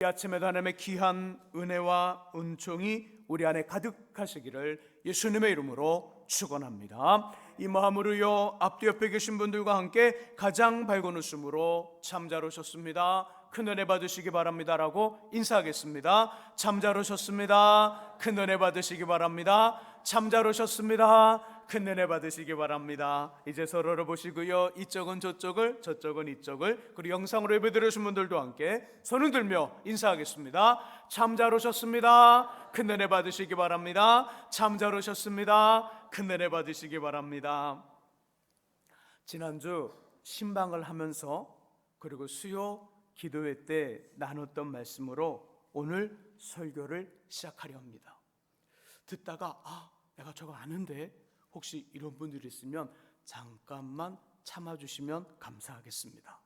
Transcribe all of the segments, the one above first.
이 아침에도 하나님의 귀한 은혜와 은총이 우리 안에 가득하시기를 예수님의 이름으로 축원합니다. 이 마음으로요, 앞뒤 옆에 계신 분들과 함께 가장 밝은 웃음으로 참 잘 오셨습니다, 큰 은혜 받으시기 바랍니다라고 인사하겠습니다. 참 잘 오셨습니다, 큰 은혜 받으시기 바랍니다. 참 잘 오셨습니다, 큰 은혜 받으시기 바랍니다. 이제 서로를 보시고요, 이쪽은 저쪽을, 저쪽은 이쪽을, 그리고 영상으로 예배 드리신 분들도 함께 손을 들며 인사하겠습니다. 참 잘 오셨습니다, 큰 은혜 받으시기 바랍니다. 참 잘 오셨습니다, 큰 은혜 받으시기 바랍니다. 지난주 신방을 하면서 그리고 수요 기도회 때 나눴던 말씀으로 오늘 설교를 시작하려 합니다. 듣다가 내가 저거 아는데 혹시 이런 분들이 있으면 잠깐만 참아주시면 감사하겠습니다.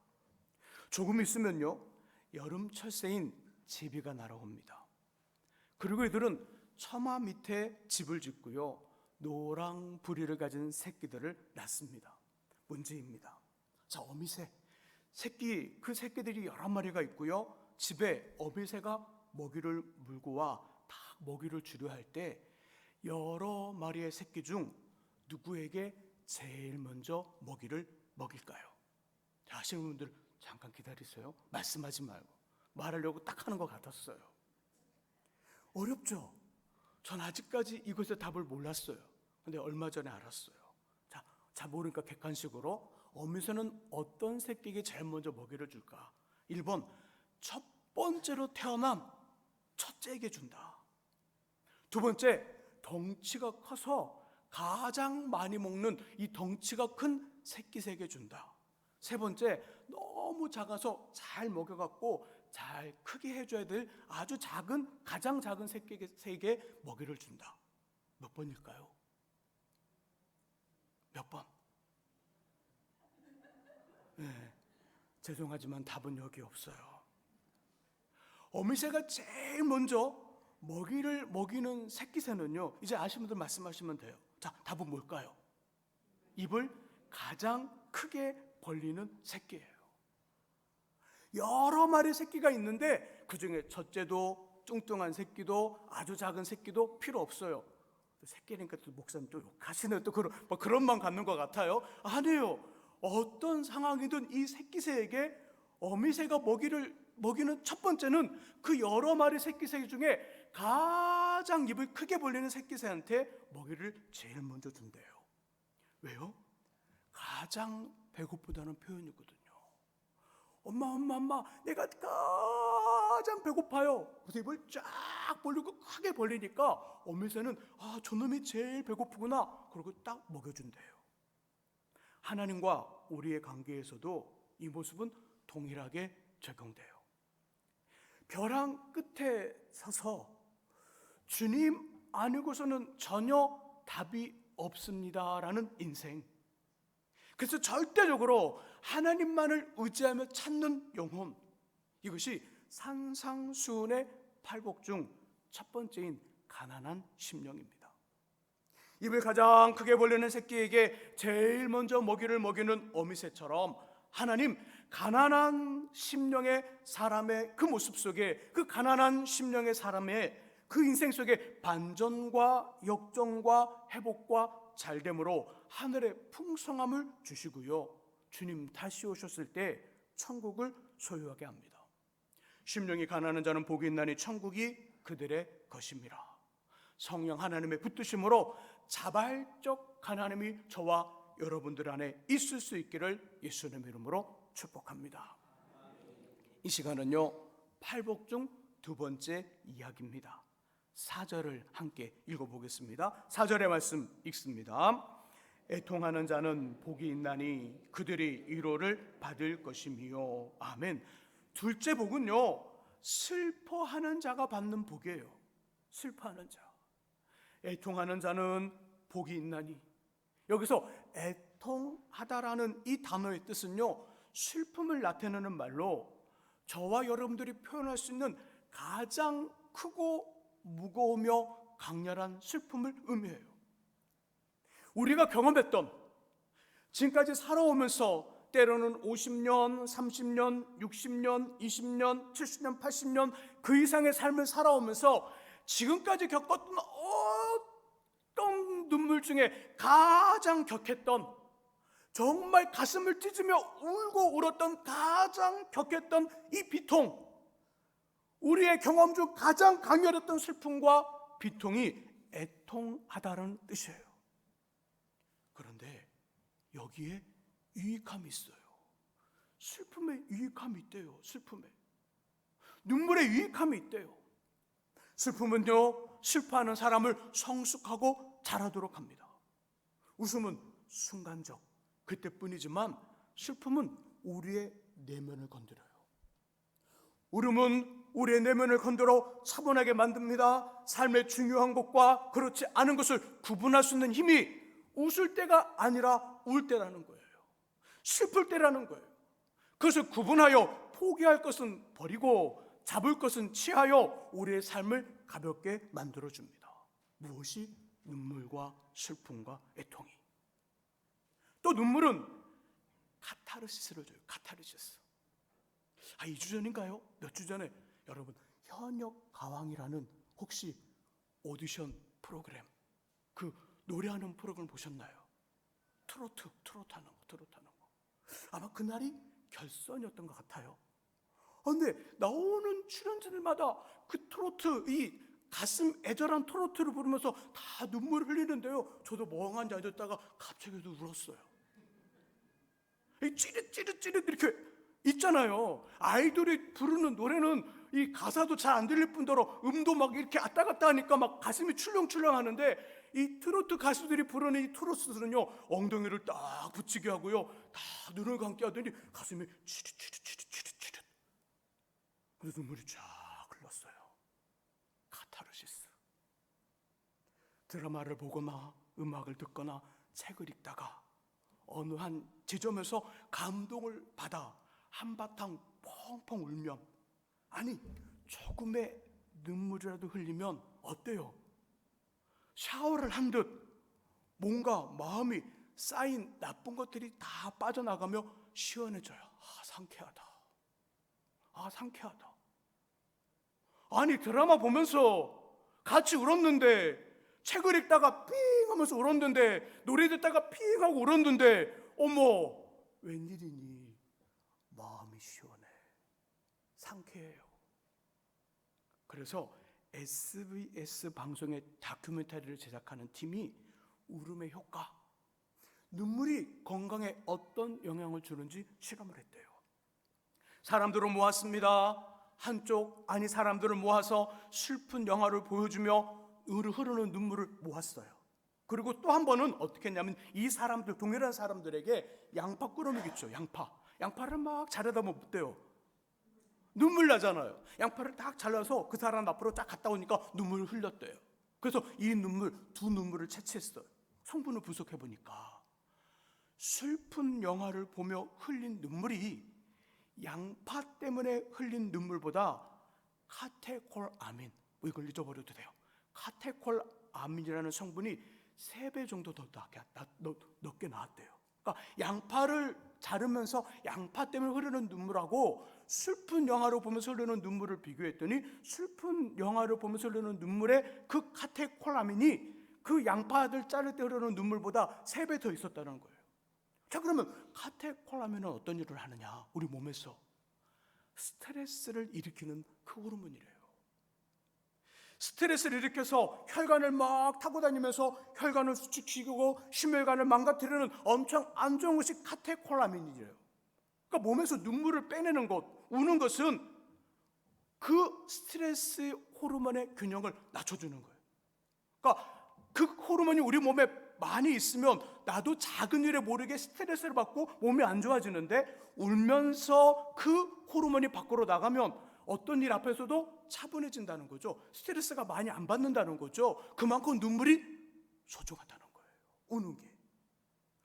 조금 있으면요, 여름철새인 제비가 날아옵니다. 그리고 이들은 처마 밑에 집을 짓고요, 노랑 부리를 가진 새끼들을 낳습니다. 문제입니다. 자, 어미새 그 새끼들이 여러 마리가 있고요, 집에 어미새가 먹이를 물고 와 딱 먹이를 주려 할 때 여러 마리의 새끼 중 누구에게 제일 먼저 먹이를 먹일까요? 아시는 분들 잠깐 기다리세요. 말씀하지 말고 말하려고 딱 하는 것 같았어요. 어렵죠? 전 아직까지 이것의 답을 몰랐어요. 근데 얼마 전에 알았어요. 자, 모르니까 객관식으로 어미새는 어떤 새끼에게 제일 먼저 먹이를 줄까? 1번, 첫 번째로 태어난 첫째에게 준다. 두 번째, 덩치가 커서 가장 많이 먹는 이 덩치가 큰 새끼새에게 준다. 세 번째, 너무 작아서 잘 먹여갖고 잘 크게 해줘야 될 아주 작은, 가장 작은 새끼에게 먹이를 준다. 몇 번일까요? 몇 번? 네, 죄송하지만 답은 여기 없어요. 어미새가 제일 먼저 먹이를 먹이는 새끼새는요, 이제 아시는 분들 말씀하시면 돼요. 자, 답은 뭘까요? 입을 가장 크게 벌리는 새끼예요. 여러 마리 새끼가 있는데 그 중에 첫째도 뚱뚱한 새끼도 아주 작은 새끼도 필요 없어요. 새끼니까 또 목사님 또 욕하시네요. 또 그런 마음 갖는 것 같아요. 아니에요. 어떤 상황이든 이 새끼새에게 어미새가 먹이는 첫 번째는 그 여러 마리 새끼새 중에 가장 입을 크게 벌리는 새끼새한테 먹이를 제일 먼저 준대요. 왜요? 가장 배고프다는 표현이거든요. 엄마, 내가 가장 배고파요. 그래서 입을 쫙 벌리고 크게 벌리니까 어미새는 저놈이 제일 배고프구나, 그러고 딱 먹여준대요. 하나님과 우리의 관계에서도 이 모습은 동일하게 적용돼요. 벼랑 끝에 서서 주님 아니고서는 전혀 답이 없습니다라는 인생, 그래서 절대적으로 하나님만을 의지하며 찾는 영혼, 이것이 산상수훈의 팔복 중 첫 번째인 가난한 심령입니다. 입을 가장 크게 벌리는 새끼에게 제일 먼저 먹이를 먹이는 어미새처럼 하나님, 가난한 심령의 사람의 그 모습 속에, 그 가난한 심령의 사람의 그 인생 속에 반전과 역정과 회복과 잘됨으로 하늘의 풍성함을 주시고요, 주님 다시 오셨을 때 천국을 소유하게 합니다. 심령이 가난한 자는 복이 있나니 천국이 그들의 것입니다. 성령 하나님의 붙드심으로 자발적 하나님이 저와 여러분들 안에 있을 수 있기를 예수님의 이름으로 축복합니다. 이 시간은요, 팔복 중 두 번째 이야기입니다. 4절을 함께 읽어보겠습니다. 4절의 말씀 읽습니다. 애통하는 자는 복이 있나니 그들이 위로를 받을 것이며. 아멘. 둘째 복은요, 슬퍼하는 자가 받는 복이에요. 슬퍼하는 자. 애통하는 자는 복이 있나니, 여기서 애통하다라는 이 단어의 뜻은요, 슬픔을 나타내는 말로 저와 여러분들이 표현할 수 있는 가장 크고 무거우며 강렬한 슬픔을 의미해요. 우리가 경험했던, 지금까지 살아오면서 때로는 50년, 30년, 60년, 20년, 70년, 80년 그 이상의 삶을 살아오면서 지금까지 겪었던 어떤 눈물 중에 가장 격했던, 정말 가슴을 찢으며 울고 울었던 가장 격했던 이 비통, 우리의 경험 중 가장 강렬했던 슬픔과 비통이 애통하다는 뜻이에요. 그런데 여기에 유익함이 있어요. 슬픔에 유익함이 있대요. 슬픔에, 눈물에 유익함이 있대요. 슬픔은요, 슬퍼하는 사람을 성숙하고 자라도록 합니다. 웃음은 순간적, 그때뿐이지만 슬픔은 우리의 내면을 건드려요. 울음은 우리의 내면을 건드려 차분하게 만듭니다. 삶의 중요한 것과 그렇지 않은 것을 구분할 수 있는 힘이 웃을 때가 아니라 울 때라는 거예요. 슬플 때라는 거예요. 그것을 구분하여 포기할 것은 버리고 잡을 것은 취하여 우리의 삶을 가볍게 만들어줍니다. 무엇이? 눈물과 슬픔과 애통이. 또 눈물은 카타르시스를 줘요. 카타르시스. 2주 전인가요? 몇 주 전에 여러분, 현역 가왕이라는 혹시 오디션 프로그램, 그 노래하는 프로그램 보셨나요? 트로트 하는 거. 아마 그날이 결선이었던 것 같아요. 근데 나오는 출연진들마다 그 트로트, 이 가슴 애절한 트로트를 부르면서 다 눈물을 흘리는데요, 저도 멍하니 앉았다가 갑자기 울었어요. 찌릿 이렇게 있잖아요. 아이돌이 부르는 노래는 이 가사도 잘 안 들릴 뿐더러 음도 막 이렇게 왔다 갔다 하니까 막 가슴이 출렁출렁 하는데, 이 트로트 가수들이 부르는 이 트로트는요, 엉덩이를 딱 붙이게 하고요, 다 눈을 감게 하더니 가슴이 치릿. 그래서 눈물이 쫙 흘렀어요. 카타르시스. 드라마를 보거나 음악을 듣거나 책을 읽다가 어느 한 지점에서 감동을 받아 한바탕 펑펑 울면, 아니 조금의 눈물이라도 흘리면 어때요? 샤워를 한 듯 뭔가 마음이 쌓인 나쁜 것들이 다 빠져나가며 시원해져요. 상쾌하다. 아니 드라마 보면서 같이 울었는데, 책을 읽다가 삥 하면서 울었는데, 노래 듣다가 삥 하고 울었는데, 어머 웬일이니? 마음이 시원해, 상쾌해요. 그래서 SBS 방송의 다큐멘터리를 제작하는 팀이 울음의 효과, 눈물이 건강에 어떤 영향을 주는지 실험을 했대요. 사람들을 모았습니다. 사람들을 모아서 슬픈 영화를 보여주며 흐르는 눈물을 모았어요. 그리고 또 한 번은 어떻게 했냐면, 이 사람들, 동일한 사람들에게 양파 꾸러미겠죠. 양파를 막 자르다 보면 어때요? 눈물 나잖아요. 양파를 딱 잘라서 그 사람 앞으로 딱 갔다 오니까 눈물을 흘렸대요. 그래서 이 두 눈물을 채취했어요. 성분을 분석해 보니까 슬픈 영화를 보며 흘린 눈물이 양파 때문에 흘린 눈물보다 카테콜아민, 이걸 잊어버려도 돼요. 카테콜아민이라는 성분이 3배 정도 더 높게 나왔대요. 그러니까 양파를 자르면서 양파 때문에 흐르는 눈물하고 슬픈 영화를 보면서 흐르는 눈물을 비교했더니, 슬픈 영화를 보면서 흐르는 눈물의 그 카테콜아민이 그 양파들 자를 때 흐르는 눈물보다 3배 더 있었다는 거예요. 자, 그러면 카테콜아민은 어떤 일을 하느냐? 우리 몸에서 스트레스를 일으키는 그 호르몬이래요. 스트레스를 일으켜서 혈관을 막 타고 다니면서 혈관을 수축시키고 심혈관을 망가뜨리는 엄청 안 좋은 것이 카테콜아민이래요. 그러니까 몸에서 눈물을 빼내는 것, 우는 것은 그 스트레스 호르몬의 균형을 낮춰주는 거예요. 그러니까 그 호르몬이 우리 몸에 많이 있으면 나도 작은 일에 모르게 스트레스를 받고 몸이 안 좋아지는데, 울면서 그 호르몬이 밖으로 나가면 어떤 일 앞에서도 차분해진다는 거죠. 스트레스가 많이 안 받는다는 거죠. 그만큼 눈물이 소중하다는 거예요, 우는 게.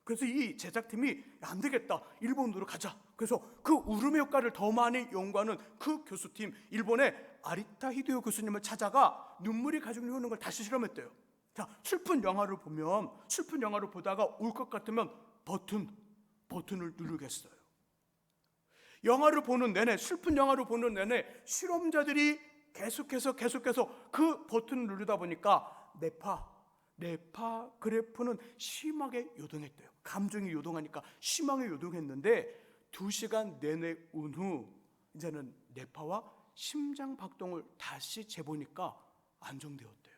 그래서 이 제작팀이 안 되겠다, 일본으로 가자. 그래서 그 울음의 효과를 더 많이 연구하는 그 교수팀, 일본의 아리타 히데요 교수님을 찾아가 눈물이 가지고 있는 걸 다시 실험했대요. 자, 슬픈 영화를 보다가 울 것 같으면 버튼을 누르겠어요. 영화를 보는 내내, 슬픈 영화를 보는 내내 실험자들이 계속해서 그 버튼을 누르다 보니까 뇌파 그래프는 심하게 요동했대요. 감정이 요동하니까 심하게 요동했는데 2시간 내내 운 후 이제는 뇌파와 심장 박동을 다시 재보니까 안정되었대요.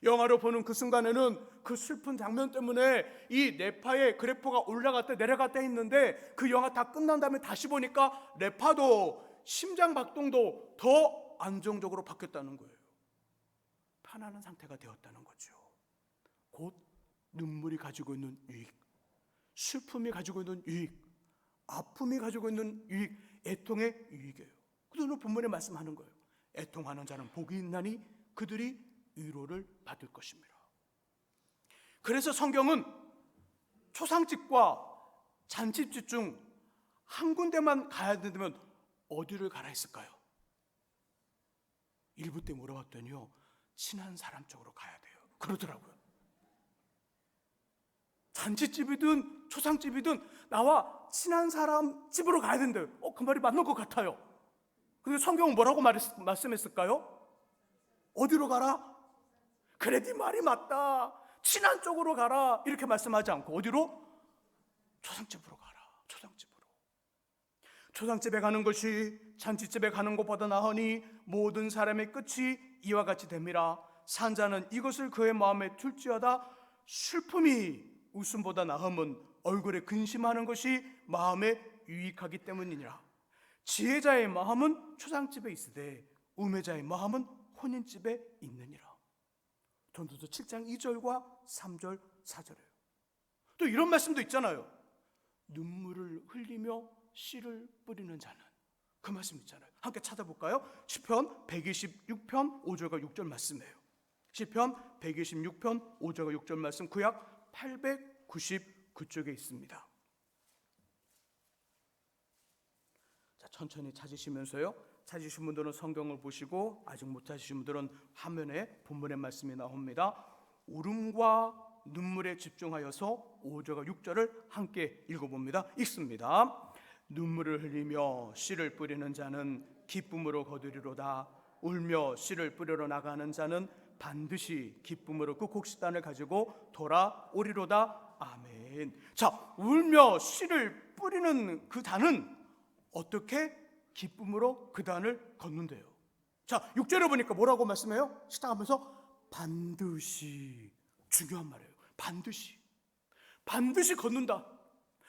영화를 보는 그 순간에는 그 슬픈 장면 때문에 이 뇌파의 그래프가 올라갔다 내려갔다 했는데 그 영화 다 끝난 다음에 다시 보니까 뇌파도 심장 박동도 더 안정적으로 바뀌었다는 거예요. 편안한 상태가 되었다는 거죠. 곧 눈물이 가지고 있는 유익, 슬픔이 가지고 있는 유익, 아픔이 가지고 있는 유익, 애통의 유익이에요. 그래서 오늘 본문에 말씀하는 거예요. 애통하는 자는 복이 있나니 그들이 위로를 받을 것입니다. 그래서 성경은 초상집과 잔치집 중 한 군데만 가야 된다면 어디를 가라 했을까요? 일부 때 물어봤더니요, 친한 사람 쪽으로 가야 돼요. 그러더라고요. 잔치집이든 초상집이든 나와 친한 사람 집으로 가야 된대요. 그 말이 맞는 것 같아요. 근데 성경은 뭐라고 말씀했을까요? 어디로 가라? 그래, 네 말이 맞다. 친한 쪽으로 가라. 이렇게 말씀하지 않고 어디로? 초상집으로 가라. 초상집으로. 초상집에 가는 것이 잔치집에 가는 것보다 나으니 모든 사람의 끝이 이와 같이 됨이라. 산자는 이것을 그의 마음에 둘지어다. 슬픔이 웃음보다 나음은 얼굴에 근심하는 것이 마음에 유익하기 때문이니라. 지혜자의 마음은 초상집에 있으되 우매자의 마음은 혼인집에 있느니라. 전도서 7장 2절과 3절 4절이에요. 또 이런 말씀도 있잖아요. 눈물을 흘리며 씨를 뿌리는 자는, 그 말씀 있잖아요. 함께 찾아볼까요? 시편 126편 5절과 6절 말씀이에요. 시편 126편 5절과 6절 말씀, 구약 899쪽에 있습니다. 자, 천천히 찾으시면서요, 찾으신 분들은 성경을 보시고 아직 못 찾으신 분들은 화면에 본문의 말씀이 나옵니다. 울음과 눈물에 집중하여서 5절과 6절을 함께 읽어봅니다. 읽습니다. 눈물을 흘리며 씨를 뿌리는 자는 기쁨으로 거두리로다. 울며 씨를 뿌리러 나가는 자는 반드시 기쁨으로 그 곡식단을 가지고 돌아오리로다. 아멘. 자, 울며 씨를 뿌리는 그 단은 어떻게 기쁨으로 그 단을 걷는데요. 자, 6절을 보니까 뭐라고 말씀해요? 시작하면서 반드시, 중요한 말이에요. 반드시 걷는다.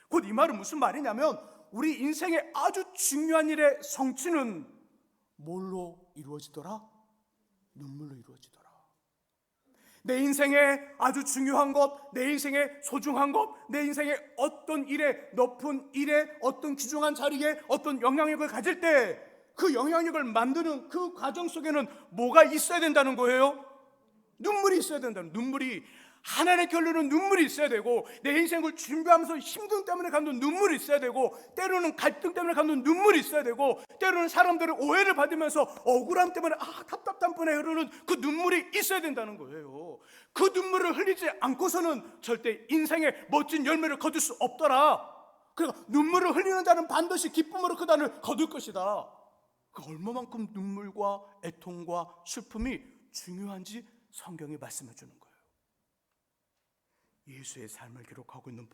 곧 이 말은 무슨 말이냐면 우리 인생의 아주 중요한 일의 성취는 뭘로 이루어지더라? 눈물로 이루어지더라. 내 인생의 아주 중요한 것, 내 인생의 소중한 것, 내 인생의 어떤 일에, 높은 일에, 어떤 귀중한 자리에 어떤 영향력을 가질 때 그 영향력을 만드는 그 과정 속에는 뭐가 있어야 된다는 거예요? 눈물이 있어야 된다는, 눈물이. 하나님의 결론은 눈물이 있어야 되고, 내 인생을 준비하면서 힘듦 때문에 갖는 눈물이 있어야 되고, 때로는 갈등 때문에 갖는 눈물이 있어야 되고, 때로는 사람들의 오해를 받으면서 억울함 때문에 답답함 때문에 흐르는 그 눈물이 있어야 된다는 거예요. 그 눈물을 흘리지 않고서는 절대 인생의 멋진 열매를 거둘 수 없더라. 그러니까 눈물을 흘리는 자는 반드시 기쁨으로 그 단을 거둘 것이다. 그 얼마만큼 눈물과 애통과 슬픔이 중요한지 성경이 말씀해 주는 거예요. 예수의 삶을 기록하고 있는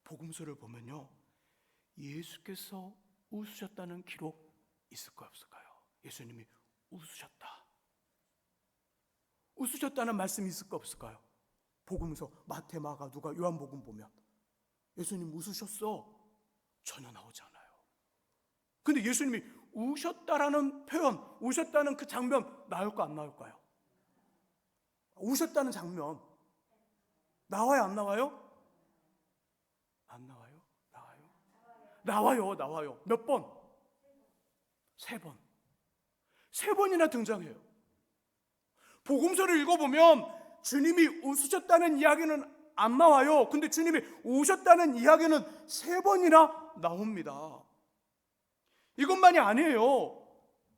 복음서를 보면요, 예수께서 웃으셨다는 기록 있을까요, 없을까요? 예수님이 웃으셨다는 말씀이 있을까, 없을까요? 복음서 마태, 마가, 누가, 요한복음 보면 예수님 웃으셨어? 전혀 나오지 않아요. 근데 예수님이 우셨다라는 표현, 우셨다는 그 장면 나올까 안 나올까요? 우셨다는 장면 나와요, 안 나와요? 안 나와요? 나와요. 나와요. 몇 번? 3번. 3번이나 등장해요. 복음서를 읽어보면 주님이 웃으셨다는 이야기는 안 나와요. 근데 주님이 우셨다는 이야기는 3번이나 나옵니다. 이것만이 아니에요.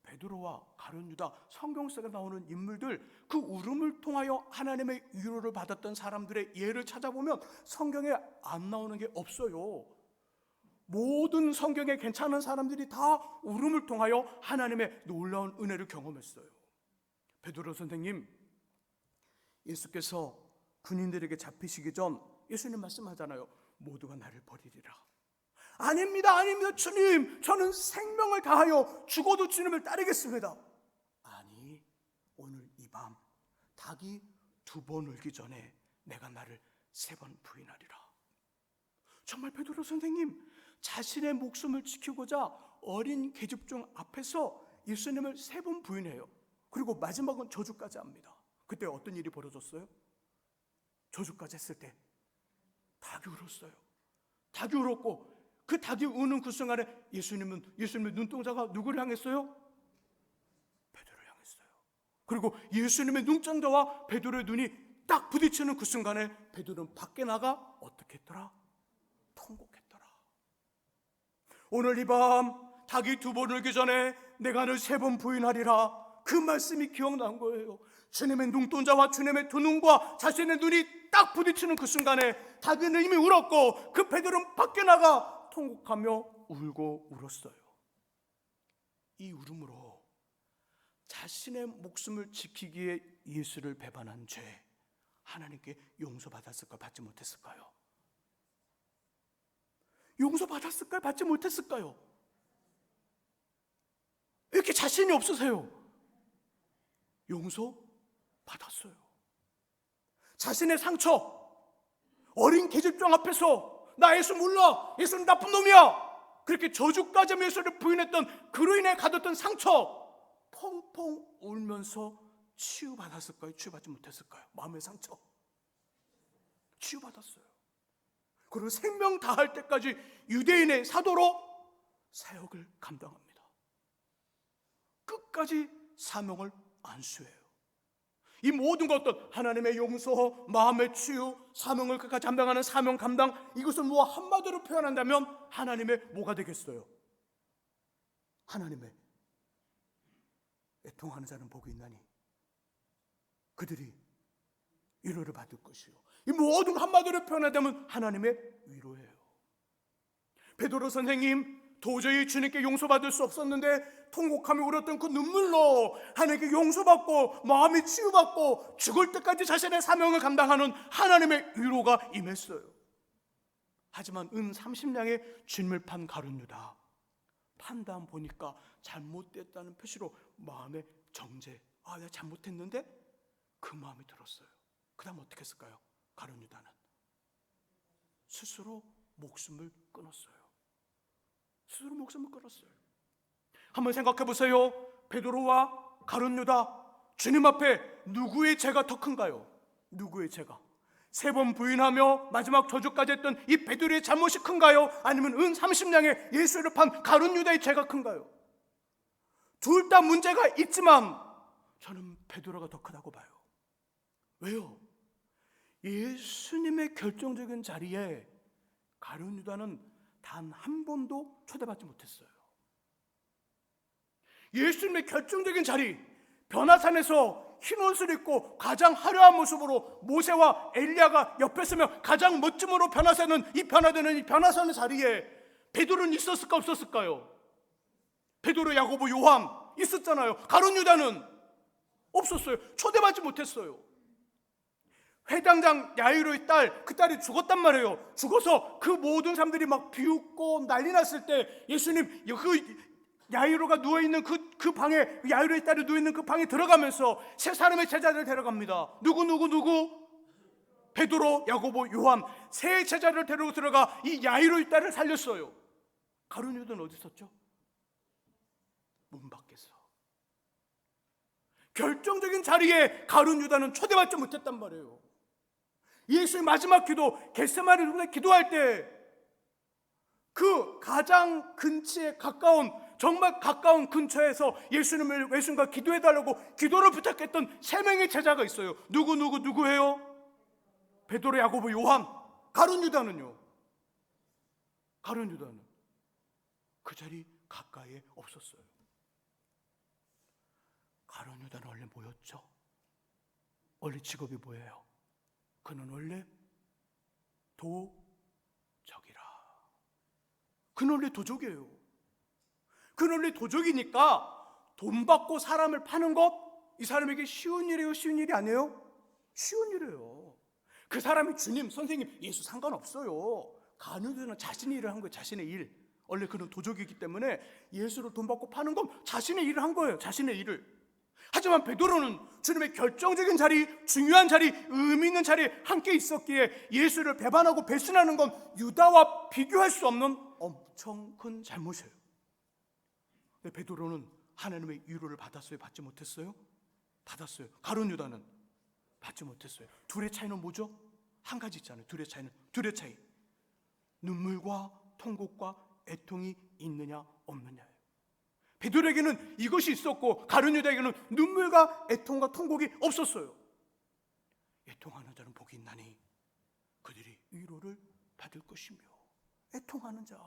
베드로와 가룟 유다, 성경 속에 나오는 인물들, 그 울음을 통하여 하나님의 위로를 받았던 사람들의 예를 찾아보면 성경에 안 나오는 게 없어요. 모든 성경에 괜찮은 사람들이 다 울음을 통하여 하나님의 놀라운 은혜를 경험했어요. 베드로 선생님, 예수께서 군인들에게 잡히시기 전 예수님 말씀하잖아요. 모두가 나를 버리리라. 아닙니다, 아닙니다, 주님. 저는 생명을 다하여 죽어도 주님을 따르겠습니다. 아니, 오늘 이 밤 닭이 2번 울기 전에 내가 나를 3번 부인하리라. 정말 베드로 선생님, 자신의 목숨을 지키고자 어린 계집종 앞에서 예수님을 3번 부인해요. 그리고 마지막은 저주까지 합니다. 그때 어떤 일이 벌어졌어요? 저주까지 했을 때 닭이 울었어요. 닭이 울었고, 그 닭이 우는 그 순간에 예수님의 눈동자가 누구를 향했어요? 베드로를 향했어요. 그리고 예수님의 눈동자와 베드로의 눈이 딱 부딪히는 그 순간에 베드로는 밖에 나가 어떻게 했더라? 통곡했더라. 오늘 이 밤 닭이 2번 울기 전에 내가 늘 3번 부인하리라. 그 말씀이 기억난 거예요. 주님의 눈동자와 주님의 두 눈과 자신의 눈이 딱 부딪히는 그 순간에 닭은 이미 울었고, 그 베드로는 밖에 나가 통곡하며 울고 울었어요. 이 울음으로 자신의 목숨을 지키기에 예수를 배반한 죄, 하나님께 용서받았을까요? 받지 못했을까요? 용서받았을까요? 받지 못했을까요? 왜 이렇게 자신이 없으세요? 용서받았어요. 자신의 상처, 어린 계집종 앞에서 나 예수 몰라, 예수는 나쁜 놈이야, 그렇게 저주까지 하며 예수를 부인했던 그로 인해 가졌던 상처, 펑펑 울면서 치유받았을까요? 치유받지 못했을까요? 마음의 상처 치유받았어요. 그리고 생명 다할 때까지 유대인의 사도로 사역을 감당합니다. 끝까지 사명을 안수해요. 이 모든 것들, 하나님의 용서, 마음의 치유, 사명을 끝까지 감당하는 사명 감당, 이것을 뭐 한마디로 표현한다면 하나님의 뭐가 되겠어요? 하나님의 애통하는 자는 복이 있나니 그들이 위로를 받을 것이요. 이 모든 한마디로 표현하자면 하나님의 위로예요. 베드로 선생님, 도저히 주님께 용서받을 수 없었는데 통곡하며 울었던 그 눈물로 하나님께 용서받고 마음이 치유받고 죽을 때까지 자신의 사명을 감당하는 하나님의 위로가 임했어요. 하지만 은 30냥의 주님을 판 가룟 유다, 판단 보니까 잘못됐다는 표시로 마음의 정죄, 내가 잘못했는데 그 마음이 들었어요. 그 다음 어떻게 했을까요? 가룟 유다는 스스로 목숨을 끊었어요. 스스로 목숨을 끊었어요. 한번 생각해 보세요. 베드로와 가룟 유다, 주님 앞에 누구의 죄가 더 큰가요? 누구의 죄가? 3번 부인하며 마지막 저주까지 했던 이 베드로의 잘못이 큰가요? 아니면 은 30냥의 예수를 판 가룟 유다의 죄가 큰가요? 둘 다 문제가 있지만 저는 베드로가 더 크다고 봐요. 왜요? 예수님의 결정적인 자리에 가룟 유다는 단 한 번도 초대받지 못했어요. 예수님의 결정적인 자리, 변화산에서 흰 옷을 입고 가장 화려한 모습으로 모세와 엘리야가 옆에 서며 가장 멋짐으로 변화되는 이 변화산의 자리에 베드로는 있었을까 없었을까요? 베드로, 야고보, 요한 있었잖아요. 가룟 유다는 없었어요. 초대받지 못했어요. 회당장 야이로의 딸, 그 딸이 죽었단 말이에요. 죽어서 그 모든 사람들이 막 비웃고 난리 났을 때 예수님 그 야이로가 누워있는 그 방에, 야이로의 딸이 누워있는 그 방에 들어가면서 세 사람의 제자를 데려갑니다. 누구? 베드로, 야고보, 요한, 세 제자를 데리고 들어가 이 야이로의 딸을 살렸어요. 가룟 유다는 어디 있었죠? 문 밖에서. 결정적인 자리에 가룟 유다는 초대받지 못했단 말이에요. 예수의 마지막 기도, 겟세마네 기도할 때 그 가장 근처에 가까운, 정말 가까운 근처에서 예수님과 기도해달라고 기도를 부탁했던 3명의 제자가 있어요. 누구예요? 베드로, 야고보, 요한. 가룟 유다는요? 가룟 유다는 그 자리 가까이에 없었어요. 가룟 유다는 원래 뭐였죠? 원래 직업이 뭐예요? 그는 원래 도적이라. 그 논리 도적이에요. 그 논리 도적이니까 돈 받고 사람을 파는 것, 이 사람에게 쉬운 일이에요? 쉬운 일이 아니에요? 쉬운 일이에요. 그 사람이 주님, 선생님, 예수 상관없어요. 가누드는 자신의 일을 한 거예요. 자신의 일. 원래 그는 도적이기 때문에 예수를 돈 받고 파는 건 자신의 일을 한 거예요. 자신의 일을. 하지만 베드로는 주님의 결정적인 자리, 중요한 자리, 의미 있는 자리에 함께 있었기에 예수를 배반하고 배신하는 건 유다와 비교할 수 없는 엄청 큰 잘못이에요. 근데 베드로는 하나님의 위로를 받았어요? 받지 못했어요? 받았어요. 가룟 유다는 받지 못했어요. 둘의 차이는 뭐죠? 한 가지 있잖아요. 둘의 차이. 눈물과 통곡과 애통이 있느냐 없느냐예요. 베드로에게는 이것이 있었고 가룟 유다에게는 눈물과 애통과 통곡이 없었어요. 애통하는 자는 복이 있나니 그들이 위로를 받을 것이며, 애통하는 자,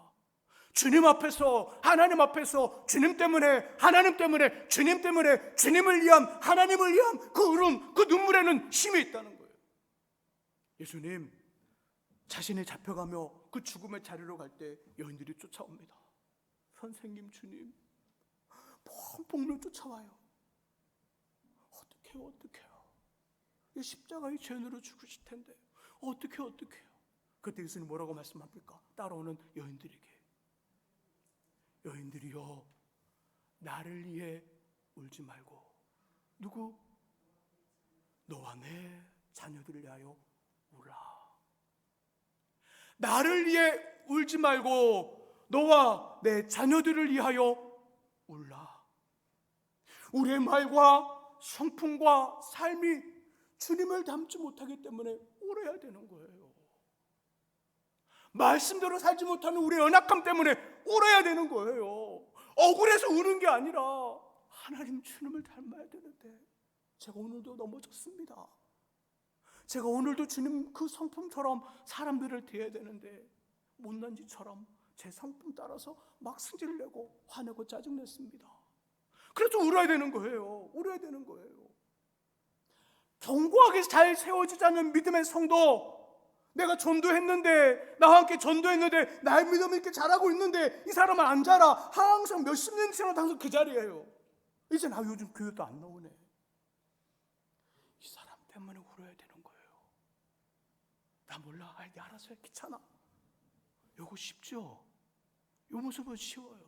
주님 앞에서, 하나님 앞에서 주님 때문에, 하나님 때문에, 주님 때문에, 주님을 위한, 하나님을 위한 그 울음, 그 눈물에는 힘이 있다는 거예요. 예수님 자신이 잡혀가며 그 죽음의 자리로 갈 때 여인들이 쫓아옵니다. 선생님, 주님, 펑펑 쫓아와요. 어떡해요? 이 십자가의 죄인으로 죽으실 텐데 어떡해요? 그때 예수님 뭐라고 말씀합니까? 따라오는 여인들에게, 여인들이여 나를 위해 울지 말고, 누구? 너와 내 자녀들을 위하여 울라. 나를 위해 울지 말고 너와 내 자녀들을 위하여 울라. 우리의 말과 성품과 삶이 주님을 닮지 못하기 때문에 울어야 되는 거예요. 말씀대로 살지 못하는 우리의 연약함 때문에 울어야 되는 거예요. 억울해서 우는 게 아니라 하나님, 주님을 닮아야 되는데 제가 오늘도 넘어졌습니다. 제가 오늘도 주님 그 성품처럼 사람들을 대해야 되는데 못난 짓처럼 제 성품 따라서 막 승질을 내고 화내고 짜증냈습니다. 그래서 울어야 되는 거예요. 견고하게 잘 세워지지 않는 믿음의 성도, 내가 전도했는데, 나와 함께 전도했는데, 나의 믿음이 이렇게 자라고 있는데 이 사람은 안 자라. 항상 몇십 년 지나도 항상 그 자리예요. 이제 나 요즘 교회도 안 나오네. 이 사람 때문에 울어야 되는 거예요. 나 몰라. 네 알아서 해. 귀찮아. 요거 쉽죠? 요 모습은 쉬워요.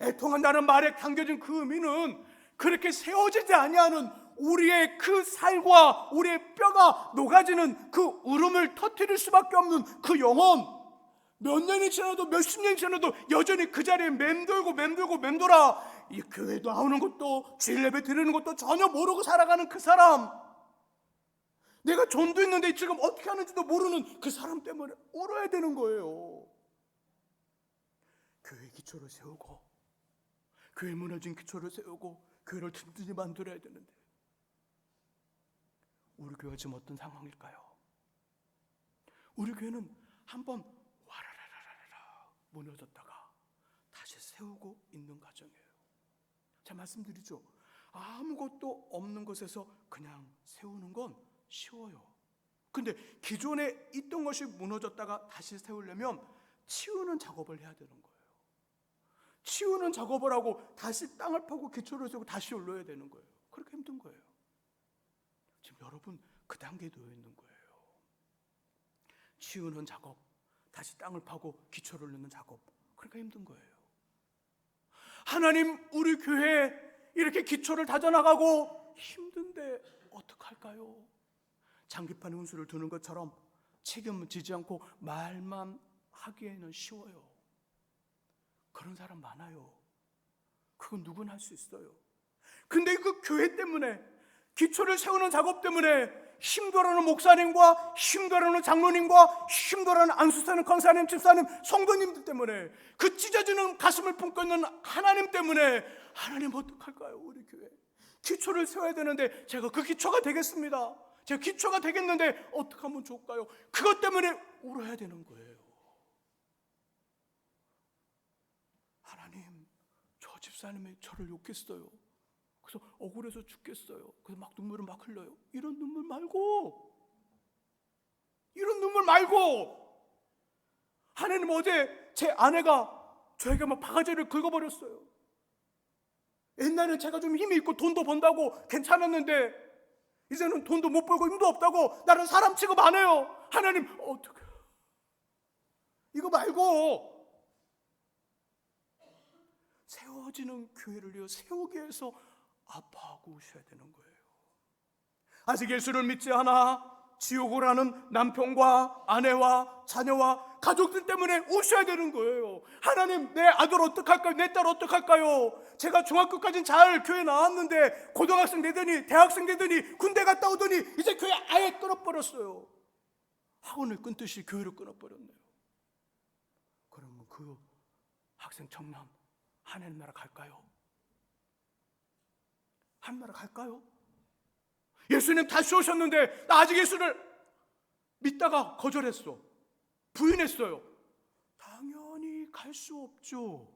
애통한다는 말에 담겨진 그 의미는 그렇게 세워지지 아니하는 우리의 그 살과 우리의 뼈가 녹아지는 그 울음을 터뜨릴 수밖에 없는 그 영혼, 몇 년이 지나도 몇십 년이 지나도 여전히 그 자리에 맴돌아 이 교회 나오는 것도 주일 예배 드리는 것도 전혀 모르고 살아가는 그 사람, 내가 전도했는데 지금 어떻게 하는지도 모르는 그 사람 때문에 울어야 되는 거예요. 교회 기초를 세우고, 교회 무너진 기초를 세우고 교회를 든든히 만들어야 되는데 우리 교회가 지금 어떤 상황일까요? 우리 교회는 한번 와라라라라 무너졌다가 다시 세우고 있는 과정이에요. 제가 말씀드리죠. 아무것도 없는 곳에서 그냥 세우는 건 쉬워요. 근데 기존에 있던 것이 무너졌다가 다시 세우려면 치우는 작업을 해야 되는 거예요. 치우는 작업을 하고 다시 땅을 파고 기초를 세우고 다시 올려야 되는 거예요. 그렇게 힘든 거예요. 지금 여러분 그 단계에 놓여 있는 거예요. 치우는 작업, 다시 땅을 파고 기초를 넣는 작업, 그러니까 힘든 거예요. 하나님, 우리 교회 이렇게 기초를 다져나가고 힘든데 어떡할까요? 장기판 운수를 두는 것처럼 책임은 지지 않고 말만 하기에는 쉬워요. 그런 사람 많아요. 그건 누구나 할 수 있어요. 근데 그 교회 때문에, 기초를 세우는 작업 때문에 힘들어하는 목사님과 힘들어하는 장로님과 힘들어하는 안수사님, 권사님, 집사님, 성도님들 때문에, 그 찢어지는 가슴을 품고 있는 하나님 때문에, 하나님 어떡할까요? 우리 교회 기초를 세워야 되는데 제가 그 기초가 되겠습니다. 제가 기초가 되겠는데 어떻게 하면 좋을까요? 그것 때문에 울어야 되는 거예요. 하나님, 저 집사님이 저를 욕했어요. 그래서 억울해서 죽겠어요. 그래서 막 눈물을 막 흘려요. 이런 눈물 말고 하나님, 어제 제 아내가 저에게 막 바가지를 긁어버렸어요. 옛날엔 제가 좀 힘이 있고 돈도 번다고 괜찮았는데 이제는 돈도 못 벌고 힘도 없다고 나를 사람 취급 안 해요. 하나님, 어떡해. 이거 말고 세워지는 교회를 위해 세우기 위해서 아파하고 오셔야 되는 거예요. 아직 예수를 믿지 않아 지옥을 하는 남편과 아내와 자녀와 가족들 때문에 우셔야 되는 거예요. 하나님, 내 아들 어떡할까요? 내 딸 어떡할까요? 제가 중학교까지는 잘 교회 나왔는데 고등학생 되더니 대학생 되더니 군대 갔다 오더니 이제 교회 아예 끊어버렸어요. 학원을 끊듯이 교회를 끊어버렸네요. 그러면 그 학생 청년 하나님 나라 갈까요? 하나님 나라 갈까요? 예수님 다시 오셨는데 나 아직 예수를 믿다가 거절했어, 부인했어요. 당연히 갈 수 없죠.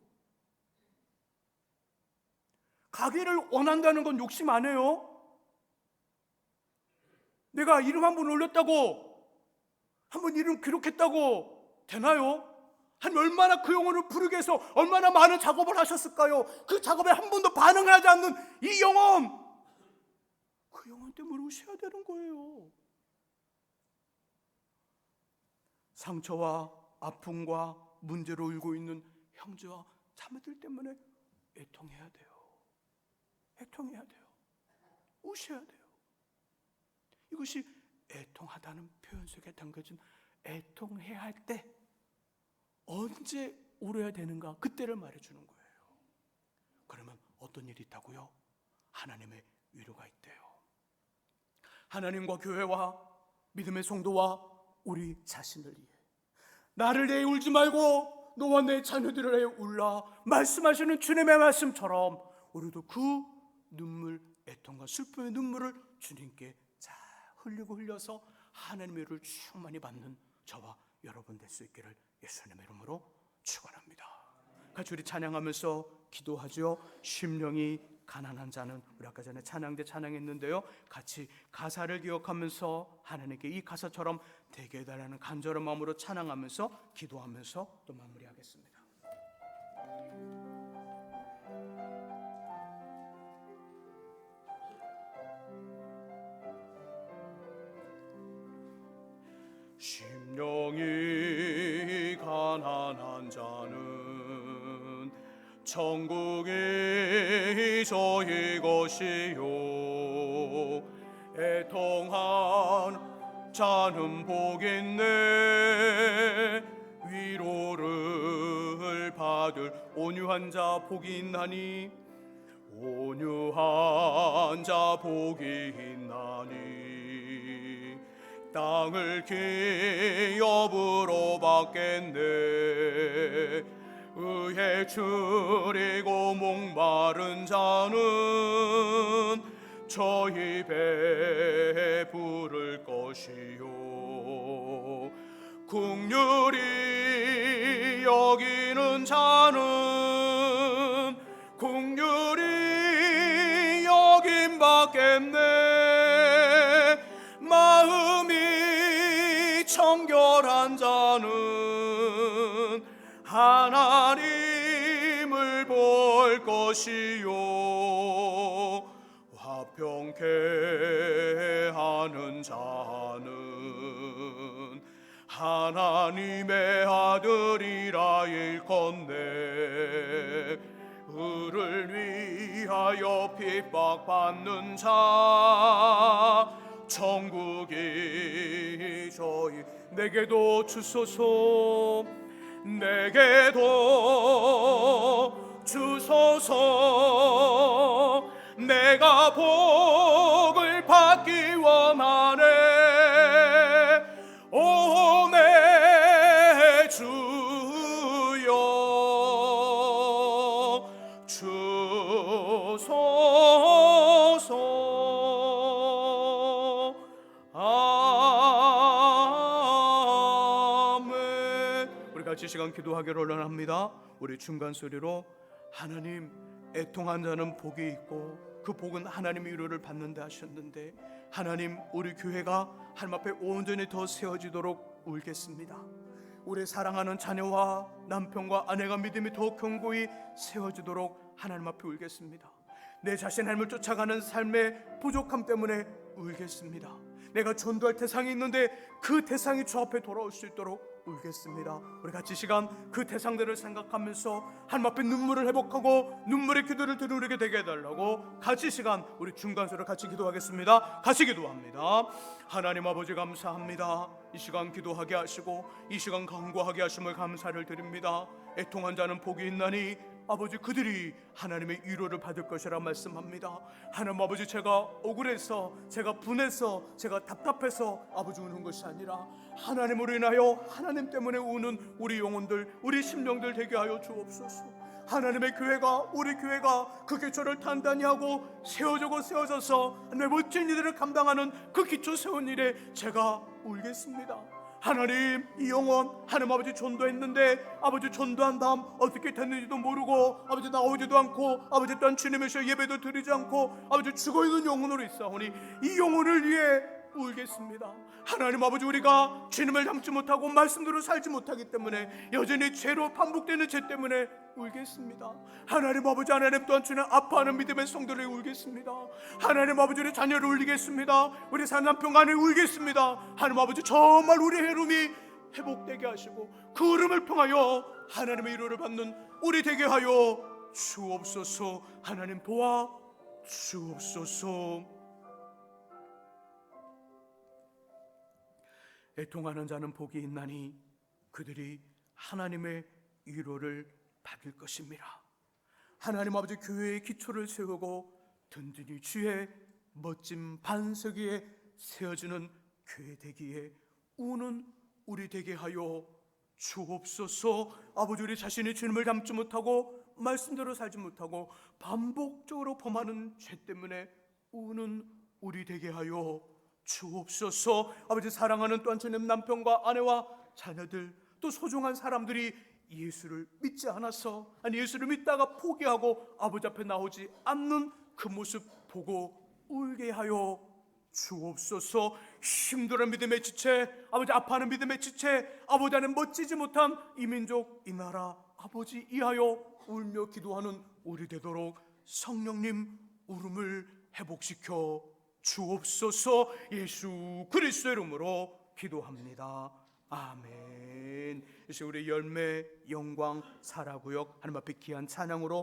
가기를 원한다는 건 욕심 안 해요. 내가 이름 한번 올렸다고, 한번 이름 기록했다고 되나요? 한 얼마나 그 영혼을 부르기 위해서 얼마나 많은 작업을 하셨을까요? 그 작업에 한 번도 반응을 하지 않는 이 영혼, 그 영혼 때문에 우셔야 되는 거예요. 상처와 아픔과 문제로 울고 있는 형제와 자매들 때문에 애통해야 돼요. 애통해야 돼요. 우셔야 돼요. 이것이 애통하다는 표현 속에 담겨진 애통해야 할 때 언제 울어야 되는가, 그때를 말해주는 거예요. 그러면 어떤 일이 있다고요? 하나님의 위로가 있대요. 하나님과 교회와 믿음의 성도와 우리 자신을 위해, 나를 위해 울지 말고 너와 내 자녀들을 위해 울라 말씀하시는 주님의 말씀처럼 우리도 그 눈물, 애통과 슬픔의 눈물을 주님께 잘 흘려서 하나님의 위로를 충만히 받는 저와 여러분 될 수 있기를 예수님의 이름으로 축원합니다. 같이 우리 찬양하면서 기도하죠. 심령이 가난한 자는, 우리 아까 전에 찬양대 찬양했는데요, 같이 가사를 기억하면서 하나님께 이 가사처럼 되게 해달라는 간절한 마음으로 찬양하면서 기도하면서 또 마무리하겠습니다. 심령이 가난한 자는 천국이 저희 것이요, 애통한 자는 복있네, 위로를 받을 온유한 자 복이 있나니, 온유한 자 복이 있나니, 땅을 기업으로 받겠네, 의에 줄이고 목마른 자는 저희 배에 부를 것이요, 긍휼히 여기는 자는 긍휼히 여김 받겠네, 마음이 청결한 자는 하나님을 볼 것이요, 화평케 하는 자는 하나님의 아들이라 일컫네, 의를 위하여 핍박받는 자 천국이 저희, 내게도 주소서, 내게도 주소서, 내가 복을 받기 원하네, 오 내 주여 주소서. 같이 시간 기도하기를 원합니다. 우리 중간 소리로, 하나님, 애통한 자는 복이 있고 그 복은 하나님의 위로를 받는다 하셨는데, 하나님, 우리 교회가 하나님 앞에 온전히 더 세워지도록 울겠습니다. 우리 사랑하는 자녀와 남편과 아내가 믿음이 더욱 견고히 세워지도록 하나님 앞에 울겠습니다. 내 자신의 삶을 쫓아가는 삶의 부족함 때문에 울겠습니다. 내가 전도할 대상이 있는데 그 대상이 주 앞에 돌아올 수 있도록 울겠습니다. 우리 같이 시간 그 대상들을 생각하면서 하나님 앞에 눈물을 회복하고 눈물의 기도를 드리게 되게 해달라고 같이 시간 우리 중간소를 같이 기도하겠습니다. 같이 기도합니다. 하나님 아버지 감사합니다. 이 시간 기도하게 하시고 이 시간 간구하게 하심을 감사를 드립니다. 애통한 자는 복이 있나니 아버지 그들이 하나님의 위로를 받을 것이라 말씀합니다. 하나님 아버지 제가 억울해서 제가 분해서 제가 답답해서 아버지 우는 것이 아니라 하나님으로 인하여 하나님 때문에 우는 우리 영혼들 우리 심령들 되게 하여 주옵소서. 하나님의 교회가 우리 교회가 그 기초를 단단히 하고 세워져서 하나님의 멋진 일들을 감당하는 그 기초 세운 일에 제가 울겠습니다. 하나님 이 영혼 하나님 아버지 전도했는데 아버지 전도한 다음 어떻게 됐는지도 모르고 아버지 나오지도 않고 아버지 또한 주님의 예배도 드리지 않고 아버지 죽어있는 영혼으로 있사오니 이 영혼을 위해 울겠습니다. 하나님 아버지 우리가 주님을 닮지 못하고 말씀대로 살지 못하기 때문에 여전히 죄로 반복되는 죄 때문에 울겠습니다. 하나님 아버지 하나님 또한 주님 아파하는 믿음의 성도를 울겠습니다. 하나님 아버지 우리 자녀를 울리겠습니다. 우리 남편과 아내 울겠습니다. 하나님 아버지 정말 우리 헤름이 회복되게 하시고 그 흐름을 통하여 하나님의 위로를 받는 우리 되게 하여 주옵소서. 하나님 도와 주옵소서. 애통하는 자는 복이 있나니 그들이 하나님의 위로를 받을 것입니다. 하나님 아버지 교회의 기초를 세우고 든든히 주의 멋진 반석 위에 세워지는 교회 되기에 우는 우리 되게 하여 주옵소서. 아버지 우리 자신이 주님을 닮지 못하고 말씀대로 살지 못하고 반복적으로 범하는 죄 때문에 우는 우리 되게 하여 주옵소서. 아버지 사랑하는 또한 주님 남편과 아내와 자녀들 또 소중한 사람들이 예수를 믿지 않아서 아니 예수를 믿다가 포기하고 아버지 앞에 나오지 않는 그 모습 보고 울게 하여 주옵소서. 힘들은 믿음의 지체 아버지 아파하는 믿음의 지체 아버지 안에 멋지지 못한 이 민족 이 나라 아버지 이하여 울며 기도하는 우리 되도록 성령님 울음을 회복시켜 주옵소서. 예수 그리스도의 이름으로 기도합니다. 아멘. 이제 우리 열매 영광 사라구역 하나님 앞에 귀한 찬양으로